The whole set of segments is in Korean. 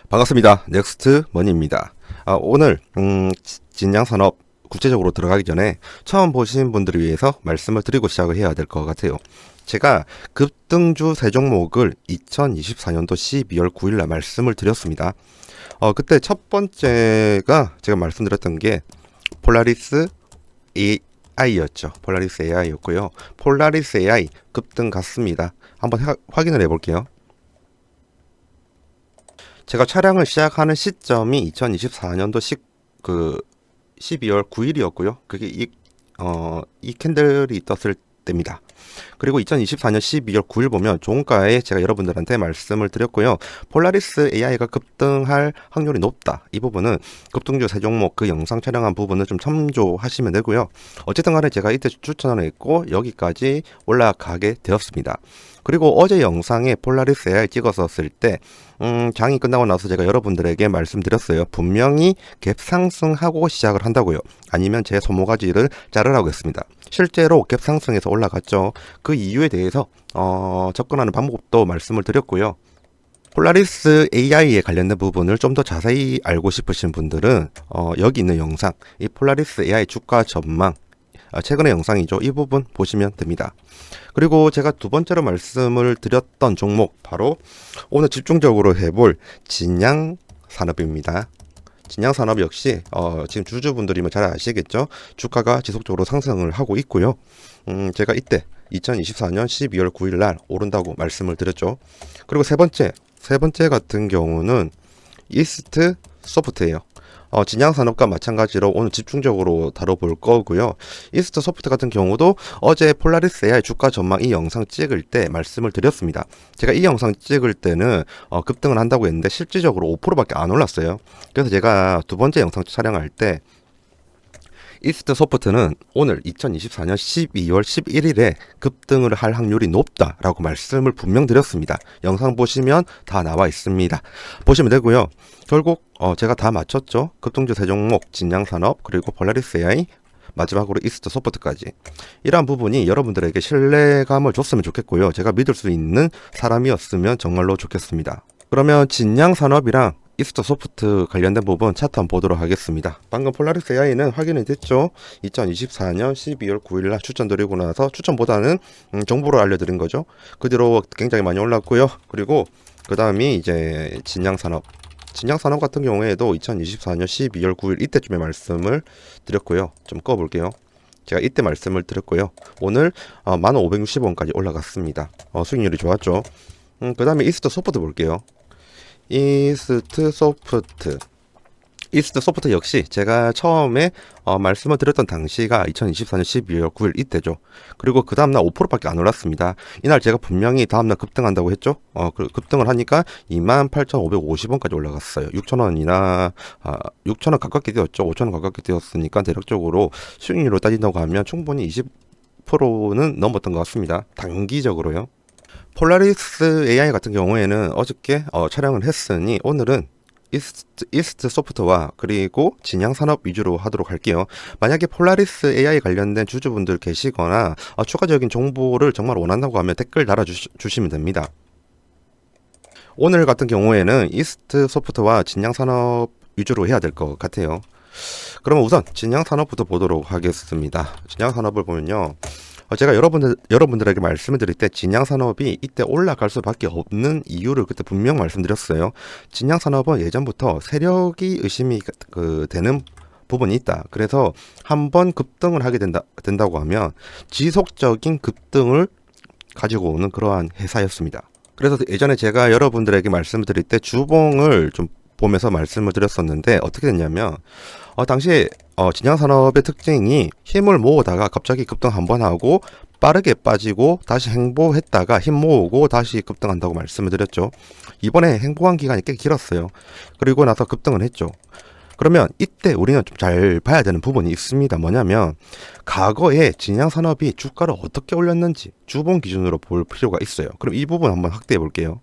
반갑습니다. 넥스트 머니입니다. 오늘 진양산업 구체적으로 들어가기 전에 처음 보신 분들을 위해서 말씀을 드리고 시작을 해야 될 것 같아요. 제가 급등주 세 종목을 2024년도 12월 9일날 말씀을 드렸습니다. 그때 첫 번째가 제가 말씀드렸던 게 폴라리스 AI였죠. 폴라리스 AI였고요. 폴라리스 AI 급등 갔습니다. 한번 확인을 해볼게요. 제가 촬영을 시작하는 시점이 2024년도 12월 9일이었고요. 그게 이 캔들이 떴을 때입니다. 그리고 2024년 12월 9일 보면 종가에 제가 여러분들한테 말씀을 드렸고요. 폴라리스 AI가 급등할 확률이 높다. 이 부분은 급등주 세 종목 그 영상 촬영한 부분을 좀 참조하시면 되고요. 어쨌든 간에 제가 이때 추천을 했고 여기까지 올라가게 되었습니다. 그리고 어제 영상에 폴라리스 AI 찍었었을 때 장이 끝나고 나서 제가 여러분들에게 말씀드렸어요. 분명히 갭 상승하고 시작을 한다고요. 아니면 제 손모가지를 자르라고 했습니다. 실제로 갭 상승해서 올라갔죠. 그 이유에 대해서 접근하는 방법도 말씀을 드렸고요. 폴라리스 AI에 관련된 부분을 좀 더 자세히 알고 싶으신 분들은 여기 있는 영상, 이 폴라리스 AI 주가 전망, 최근의 영상이죠. 이 부분 보시면 됩니다. 그리고 제가 두 번째로 말씀을 드렸던 종목, 바로 오늘 집중적으로 해볼 진양산업입니다. 진양산업 역시 지금 주주분들이면 잘 아시겠죠. 주가가 지속적으로 상승을 하고 있고요. 제가 이때 2024년 12월 9일 날 오른다고 말씀을 드렸죠. 그리고 세 번째 같은 경우는 이스트 소프트예요. 진양산업과 마찬가지로 오늘 집중적으로 다뤄볼 거고요. 이스트 소프트 같은 경우도 어제 폴라리스 AI 주가 전망 이 영상 찍을 때 말씀을 드렸습니다. 제가 이 영상 찍을 때는 급등을 한다고 했는데 실질적으로 5%밖에 안 올랐어요. 그래서 제가 두 번째 영상 촬영할 때 이스트 소프트는 오늘 2024년 12월 11일에 급등을 할 확률이 높다라고 말씀을 분명 드렸습니다. 영상 보시면 다 나와 있습니다. 보시면 되고요. 결국 제가 다 맞췄죠. 급등주 세 종목, 진양산업, 그리고 폴라리스 AI, 마지막으로 이스트 소프트까지. 이러한 부분이 여러분들에게 신뢰감을 줬으면 좋겠고요. 제가 믿을 수 있는 사람이었으면 정말로 좋겠습니다. 그러면 진양산업이랑 이스트 소프트 관련된 부분 차트 한번 보도록 하겠습니다. 방금 폴라리스 AI는 확인이 됐죠. 2024년 12월 9일날 추천드리고 나서 추천보다는 정보를 알려드린 거죠. 그 뒤로 굉장히 많이 올랐고요. 그리고 그 다음이 이제 진양산업 같은 경우에도 2024년 12월 9일 이때쯤에 말씀을 드렸고요. 좀 꺼볼게요. 제가 이때 말씀을 드렸고요. 오늘 1560원까지 올라갔습니다. 수익률이 좋았죠. 그 다음에 이스트 소프트 볼게요. 이스트 소프트 역시 제가 처음에 말씀을 드렸던 당시가 2024년 12월 9일 이때죠. 그리고 그 다음날 5%밖에 안 올랐습니다. 이날 제가 분명히 다음날 급등한다고 했죠. 급등을 하니까 28,550원까지 올라갔어요. 6,000원이나 6,000원 가깝게 되었죠. 5,000원 가깝게 되었으니까 대략적으로 수익률로 따진다고 하면 충분히 20%는 넘었던 것 같습니다. 단기적으로요. 폴라리스 AI 같은 경우에는 어저께 촬영을 했으니 오늘은 이스트 소프트와 그리고 진양산업 위주로 하도록 할게요. 만약에 폴라리스 AI 관련된 주주분들 계시거나 추가적인 정보를 정말 원한다고 하면 댓글 달아주시면 됩니다. 오늘 같은 경우에는 이스트 소프트와 진양산업 위주로 해야 될 것 같아요. 그러면 우선 진양산업부터 보도록 하겠습니다. 진양산업을 보면요. 제가 여러분들에게 말씀을 드릴 때 진양산업이 이때 올라갈 수밖에 없는 이유를 그때 분명 말씀드렸어요. 진양산업은 예전부터 세력이 의심이 되는 부분이 있다. 그래서 한번 급등을 하게 된다고 하면 지속적인 급등을 가지고 오는 그러한 회사였습니다. 그래서 예전에 제가 여러분들에게 말씀을 드릴 때 주봉을 좀 보면서 말씀을 드렸었는데 어떻게 됐냐면 당시에 진양산업의 특징이 힘을 모으다가 갑자기 급등 한번 하고 빠르게 빠지고 다시 횡보했다가 힘 모으고 다시 급등한다고 말씀을 드렸죠. 이번에 횡보한 기간이 꽤 길었어요. 그리고 나서 급등을 했죠. 그러면 이때 우리는 좀 잘 봐야 되는 부분이 있습니다. 뭐냐면 과거에 진양산업이 주가를 어떻게 올렸는지 주봉 기준으로 볼 필요가 있어요. 그럼 이 부분 한번 확대해 볼게요.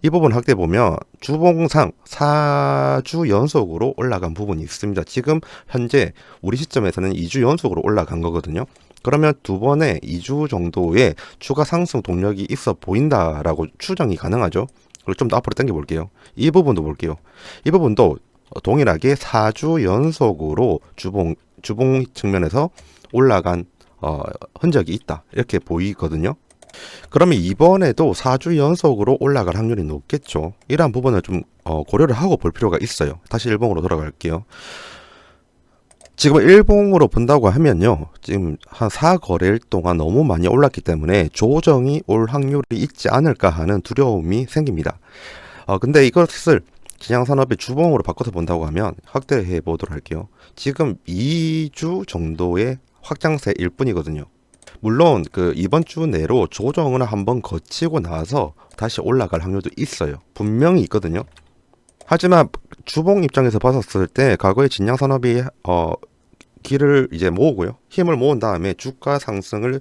이 부분 확대 보면 주봉상 4주 연속으로 올라간 부분이 있습니다. 지금 현재 우리 시점에서는 2주 연속으로 올라간 거거든요. 그러면 두 번의 2주 정도의 추가 상승 동력이 있어 보인다라고 추정이 가능하죠. 그리고 좀 더 앞으로 당겨 볼게요. 이 부분도 볼게요. 이 부분도 동일하게 4주 연속으로 주봉 측면에서 올라간 흔적이 있다. 이렇게 보이거든요. 그러면 이번에도 4주 연속으로 올라갈 확률이 높겠죠. 이러한 부분을 좀 고려를 하고 볼 필요가 있어요. 다시 일봉으로 돌아갈게요. 지금 일봉으로 본다고 하면요. 지금 한 4거래일 동안 너무 많이 올랐기 때문에 조정이 올 확률이 있지 않을까 하는 두려움이 생깁니다. 근데 이것을 진양산업의 주봉으로 바꿔서 본다고 하면 확대해 보도록 할게요. 지금 2주 정도의 확장세일 뿐이거든요. 물론 그 이번 주 내로 조정을 한번 거치고 나서 다시 올라갈 확률도 있어요. 분명히 있거든요. 하지만 주봉 입장에서 봤었을 때 과거의 진양산업이 길을 이제 모으고요. 힘을 모은 다음에 주가 상승을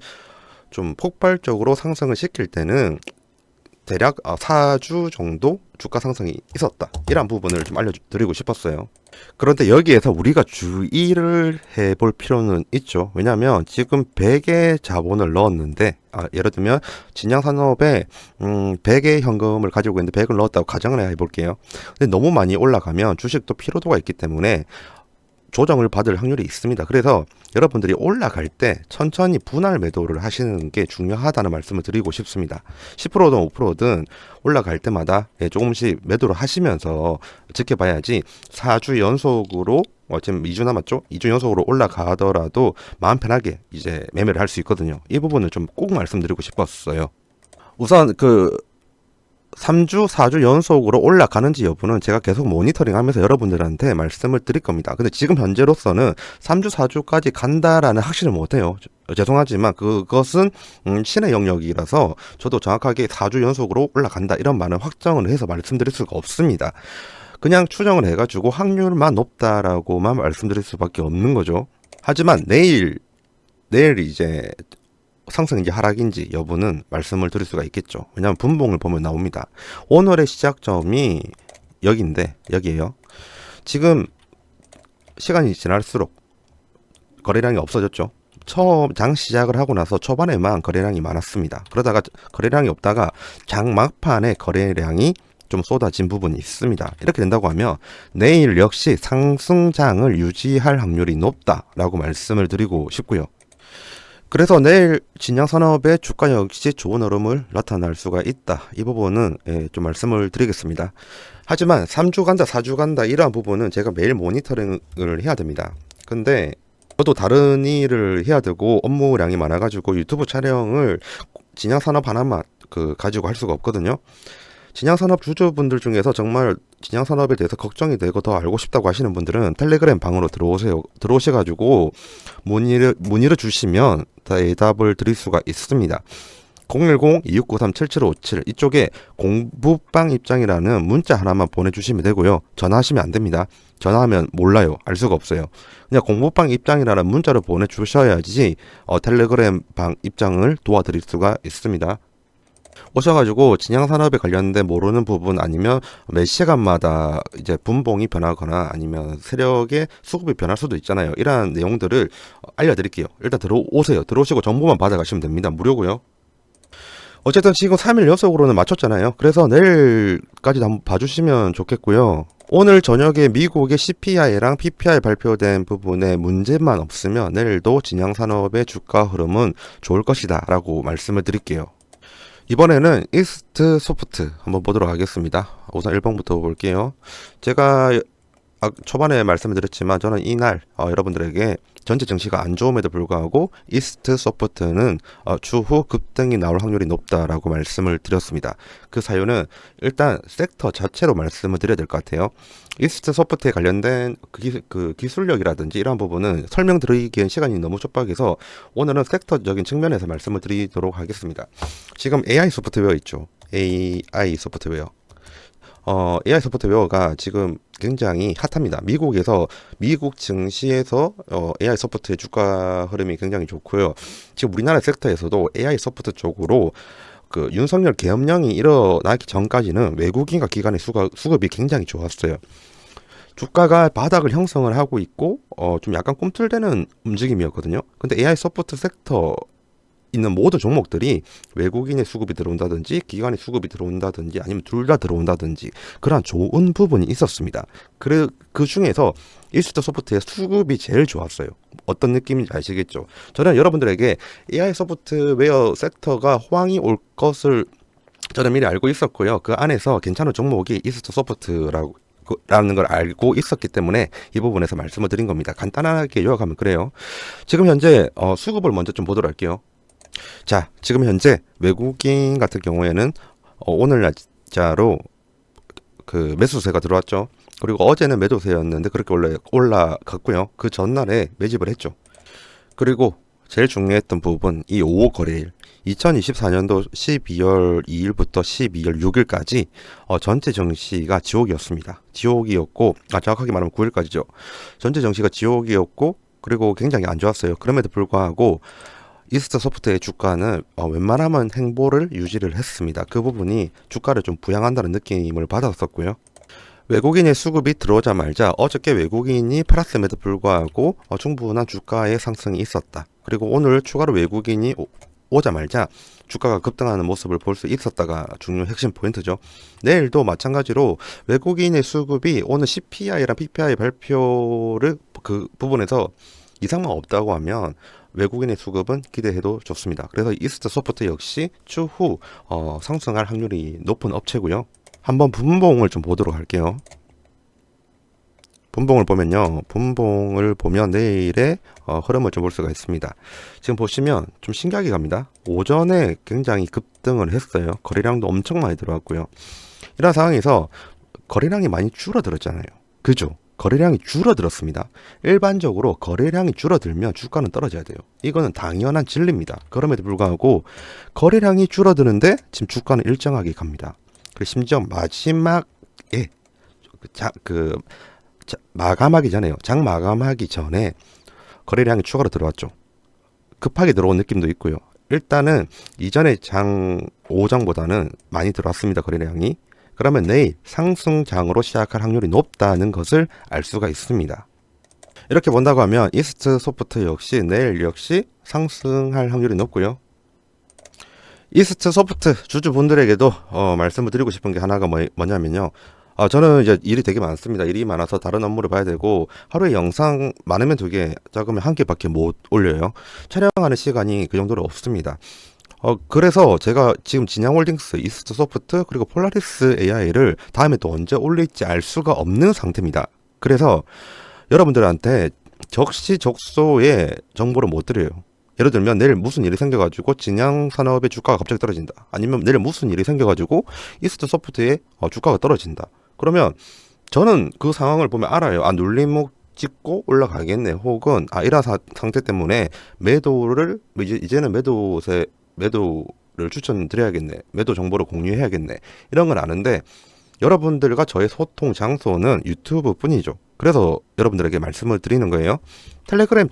좀 폭발적으로 상승을 시킬 때는 대략 4주 정도 주가 상승이 있었다. 이런 부분을 좀 알려드리고 싶었어요. 그런데 여기에서 우리가 주의를 해볼 필요는 있죠. 왜냐하면 지금 100의 자본을 넣었는데 예를 들면 진양산업에 100의 현금을 가지고 있는데 100을 넣었다고 가정을 해볼게요. 근데 너무 많이 올라가면 주식도 피로도가 있기 때문에 조정을 받을 확률이 있습니다. 그래서 여러분들이 올라갈 때 천천히 분할 매도를 하시는 게 중요하다는 말씀을 드리고 싶습니다. 10%든 5%든 올라갈 때마다 조금씩 매도를 하시면서 지켜봐야지 4주 연속으로 지금 2주 남았죠? 2주 연속으로 올라가더라도 마음 편하게 이제 매매를 할 수 있거든요. 이 부분을 좀 꼭 말씀드리고 싶었어요. 우선 3주, 4주 연속으로 올라가는지 여부는 제가 계속 모니터링 하면서 여러분들한테 말씀을 드릴 겁니다. 근데 지금 현재로서는 3주, 4주까지 간다라는 확신을 못해요. 죄송하지만 그것은 신의 영역이라서 저도 정확하게 4주 연속으로 올라간다 이런 말은 확정을 해서 말씀드릴 수가 없습니다. 그냥 추정을 해가지고 확률만 높다라고만 말씀드릴 수밖에 없는 거죠. 하지만 내일 이제 상승인지 하락인지 여부는 말씀을 드릴 수가 있겠죠. 왜냐하면 분봉을 보면 나옵니다. 오늘의 시작점이 여기에요. 지금 시간이 지날수록 거래량이 없어졌죠. 처음 장 시작을 하고 나서 초반에만 거래량이 많았습니다. 그러다가 거래량이 없다가 장 막판에 거래량이 좀 쏟아진 부분이 있습니다. 이렇게 된다고 하면 내일 역시 상승장을 유지할 확률이 높다라고 말씀을 드리고 싶고요. 그래서 내일 진양산업의 주가 역시 좋은 흐름을 나타날 수가 있다. 이 부분은 좀 말씀을 드리겠습니다. 하지만 3주 간다, 4주 간다 이러한 부분은 제가 매일 모니터링을 해야 됩니다. 근데 저도 다른 일을 해야 되고 업무량이 많아가지고 유튜브 촬영을 진양산업 하나만 가지고 할 수가 없거든요. 진양산업 주주분들 중에서 정말 진양산업에 대해서 걱정이 되고 더 알고 싶다고 하시는 분들은 텔레그램 방으로 들어오셔가지고 문의를 주시면 대답을 드릴 수가 있습니다. 010-2693-7757 이쪽에 공부방 입장이라는 문자 하나만 보내주시면 되고요. 전화하시면 안 됩니다. 전화하면 몰라요. 알 수가 없어요. 그냥 공부방 입장이라는 문자를 보내주셔야지 텔레그램 방 입장을 도와드릴 수가 있습니다. 오셔가지고 진양산업에 관련된 모르는 부분 아니면 몇 시간마다 이제 분봉이 변하거나 아니면 세력의 수급이 변할 수도 있잖아요. 이러한 내용들을 알려드릴게요. 일단 들어오세요. 들어오시고 정보만 받아가시면 됩니다. 무료고요. 어쨌든 지금 3일 연속으로는 맞췄잖아요. 그래서 내일까지 한번 봐주시면 좋겠고요. 오늘 저녁에 미국의 CPI랑 PPI 발표된 부분에 문제만 없으면 내일도 진양산업의 주가 흐름은 좋을 것이다 라고 말씀을 드릴게요. 이번에는 이스트 소프트 한번 보도록 하겠습니다. 우선 1번부터 볼게요. 제가 초반에 말씀을 드렸지만 저는 이날 여러분들에게 전체 증시가 안 좋음에도 불구하고 이스트 소프트는 추후 급등이 나올 확률이 높다라고 말씀을 드렸습니다. 그 사유는 일단 섹터 자체로 말씀을 드려야 될 것 같아요. 이스트 소프트에 관련된 그 기술력이라든지 이런 부분은 설명드리기엔 시간이 너무 촉박해서 오늘은 섹터적인 측면에서 말씀을 드리도록 하겠습니다. 지금 AI 소프트웨어 있죠. AI 소프트웨어. AI 소프트웨어가 지금 굉장히 핫합니다. 미국 증시에서 AI 소프트의 주가 흐름이 굉장히 좋고요. 지금 우리나라 섹터에서도 AI 소프트 쪽으로 윤석열 계엄령이 일어나기 전까지는 외국인과 기관의 수급이 굉장히 좋았어요. 주가가 바닥을 형성을 하고 있고 좀 약간 꿈틀대는 움직임이었거든요. 근데 AI 소프트 섹터 있는 모든 종목들이 외국인의 수급이 들어온다든지 기관의 수급이 들어온다든지 아니면 둘 다 들어온다든지 그러한 좋은 부분이 있었습니다. 그 중에서 이스트 소프트의 수급이 제일 좋았어요. 어떤 느낌인지 아시겠죠? 저는 여러분들에게 AI 소프트웨어 섹터가 호황이 올 것을 저는 미리 알고 있었고요. 그 안에서 괜찮은 종목이 이스트 소프트라고 라는 걸 알고 있었기 때문에 이 부분에서 말씀을 드린 겁니다. 간단하게 요약하면 그래요. 지금 현재 수급을 먼저 좀 보도록 할게요. 자, 지금 현재 외국인 같은 경우에는 오늘 날짜로 그 매수세가 들어왔죠. 그리고 어제는 매도세였는데 그렇게 올라갔고요. 그 전날에 매집을 했죠. 그리고 제일 중요했던 부분 이 5호 거래일 2024년도 12월 2일부터 12월 6일까지 전체 정시가 지옥이었습니다. 지옥이었고 정확하게 말하면 9일까지죠. 전체 정시가 지옥이었고 그리고 굉장히 안 좋았어요. 그럼에도 불구하고 이스트 소프트의 주가는 웬만하면 행보를 유지를 했습니다. 그 부분이 주가를 좀 부양한다는 느낌을 받았었고요. 외국인의 수급이 들어오자마자 어저께 외국인이 팔았음에도 불구하고 충분한 주가의 상승이 있었다. 그리고 오늘 추가로 외국인이 오자마자 주가가 급등하는 모습을 볼 수 있었다가 중요 핵심 포인트죠. 내일도 마찬가지로 외국인의 수급이 오늘 CPI랑 PPI 발표를 그 부분에서 이상만 없다고 하면 외국인의 수급은 기대해도 좋습니다. 그래서 이스트 소프트 역시 추후 상승할 확률이 높은 업체고요. 한번 분봉을 좀 보도록 할게요. 분봉을 보면 내일의 흐름을 좀 볼 수가 있습니다. 지금 보시면 좀 신기하게 갑니다. 오전에 굉장히 급등을 했어요. 거래량도 엄청 많이 들어왔고요. 이런 상황에서 거래량이 많이 줄어들었잖아요. 그죠? 거래량이 줄어들었습니다. 일반적으로 거래량이 줄어들면 주가는 떨어져야 돼요. 이거는 당연한 진리입니다. 그럼에도 불구하고 거래량이 줄어드는데 지금 주가는 일정하게 갑니다. 그리고 심지어 마지막에 마감하기 전에요. 장 마감하기 전에 거래량이 추가로 들어왔죠. 급하게 들어온 느낌도 있고요. 일단은 이전에 오장보다는 많이 들어왔습니다. 거래량이. 그러면 내일 상승장으로 시작할 확률이 높다는 것을 알 수가 있습니다. 이렇게 본다고 하면 이스트 소프트 역시 내일 역시 상승할 확률이 높고요. 이스트 소프트 주주분들에게도 말씀을 드리고 싶은 게 하나가 뭐냐면요. 저는 이제 일이 되게 많습니다. 일이 많아서 다른 업무를 봐야 되고 하루에 영상 많으면 2개, 작으면 1개밖에 못 올려요. 촬영하는 시간이 그 정도로 없습니다. 그래서 제가 지금 진양홀딩스, 이스트 소프트, 그리고 폴라리스 AI를 다음에 또 언제 올릴지 알 수가 없는 상태입니다. 그래서 여러분들한테 적시적소의 정보를 못 드려요. 예를 들면 내일 무슨 일이 생겨가지고 진양산업의 주가가 갑자기 떨어진다. 아니면 내일 무슨 일이 생겨가지고 이스트 소프트의 주가가 떨어진다. 그러면 저는 그 상황을 보면 알아요. 눌림목 찍고 올라가겠네. 혹은 이런 상태 때문에 이제는 매도를 추천드려야겠네. 매도 정보를 공유해야겠네. 이런 건 아는데 여러분들과 저의 소통 장소는 유튜브 뿐이죠. 그래서 여러분들에게 말씀을 드리는 거예요. 텔레그램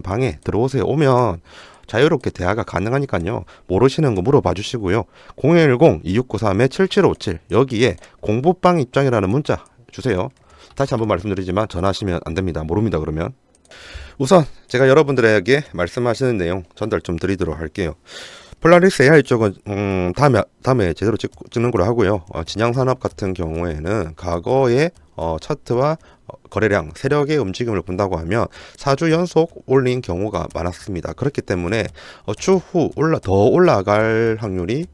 방에 들어오세요. 오면 자유롭게 대화가 가능하니까요. 모르시는 거 물어봐 주시고요. 010-2693-7757 여기에 공부방 입장이라는 문자 주세요. 다시 한번 말씀드리지만 전화하시면 안 됩니다. 모릅니다. 그러면 우선 제가 여러분들에게 말씀하시는 내용 전달 좀 드리도록 할게요. 폴라리스 AI 쪽은 다음에 제대로 찍는 걸로 하고요. 진양산업 같은 경우에는 과거의 차트와 거래량, 세력의 움직임을 본다고 하면 4주 연속 올린 경우가 많았습니다. 그렇기 때문에 추후 더 올라갈 확률이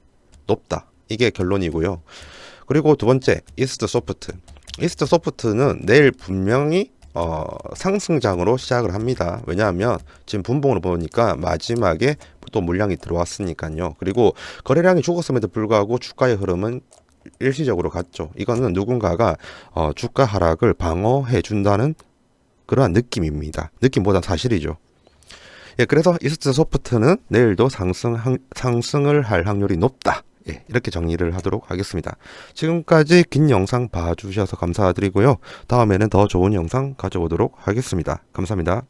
높다. 이게 결론이고요. 그리고 두 번째, 이스트 소프트. 이스트 소프트는 내일 분명히 상승장으로 시작을 합니다. 왜냐하면 지금 분봉으로 보니까 마지막에 또 물량이 들어왔으니까요. 그리고 거래량이 죽었음에도 불구하고 주가의 흐름은 일시적으로 갔죠. 이거는 누군가가 주가 하락을 방어해 준다는 그러한 느낌입니다. 느낌보다 사실이죠. 예, 그래서 이스트 소프트는 내일도 상승을 할 확률이 높다. 예, 이렇게 정리를 하도록 하겠습니다. 지금까지 긴 영상 봐주셔서 감사드리고요. 다음에는 더 좋은 영상 가져오도록 하겠습니다. 감사합니다.